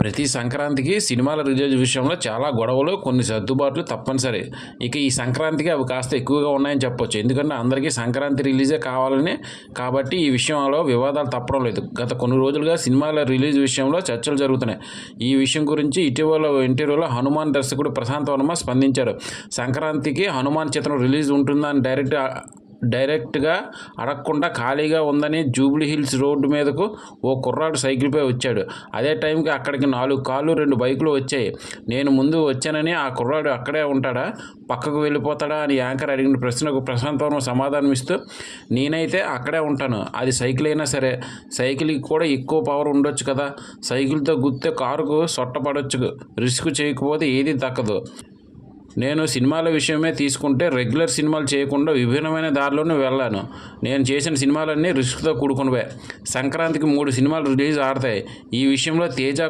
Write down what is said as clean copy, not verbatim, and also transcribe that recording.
ప్రతి సంక్రాంతికి సినిమాల రిలీజ్ విషయంలో చాలా గొడవలు, కొన్ని సర్దుబాట్లు తప్పనిసరి. ఇక ఈ సంక్రాంతికి అవి కాస్త ఎక్కువగా ఉన్నాయని చెప్పొచ్చు. ఎందుకంటే అందరికీ సంక్రాంతి రిలీజే కావాలని, కాబట్టి ఈ విషయంలో వివాదాలు తప్పడం లేదు. గత కొన్ని రోజులుగా సినిమాల రిలీజ్ విషయంలో చర్చలు జరుగుతున్నాయి. ఈ విషయం గురించి ఇటీవల ఇంటర్వ్యూలో హనుమాన్ దర్శకుడు ప్రశాంత్ వర్మ స్పందించారు. సంక్రాంతికి హనుమాన్ చిత్రం రిలీజ్ ఉంటుందా అని డైరెక్ట్గా అడగకుండా ఖాళీగా ఉందని జూబ్లీ హిల్స్ రోడ్డు మీదకు ఓ కుర్రాడు సైకిల్పై వచ్చాడు. అదే టైంకి అక్కడికి 4 కార్లు 2 బైకులు వచ్చాయి. నేను ముందు వచ్చానని ఆ కుర్రాడు అక్కడే ఉంటాడా, పక్కకు వెళ్ళిపోతాడా అని యాంకర్ అడిగిన ప్రశ్నకు ప్రశాంత్ వర్మ సమాధానం ఇస్తూ, నేనైతే అక్కడే ఉంటాను. అది సైకిల్ అయినా సరే, సైకిల్కి కూడా ఎక్కువ పవర్ ఉండొచ్చు కదా, సైకిల్తో గుద్దితే కారుకు సొట్టపడొచ్చు, రిస్క్ చేయకపోతే ఏది దక్కదు. నేను సినిమాల విషయమే తీసుకుంటే రెగ్యులర్ సినిమాలు చేయకుండా విభిన్నమైన దారిలోనే వెళ్ళాను. నేను చేసిన సినిమాలన్నీ రిస్క్తో కూడుకున్నవే. సంక్రాంతికి 3 సినిమాలు రిలీజ్ ఆడతాయి. ఈ విషయంలో తేజ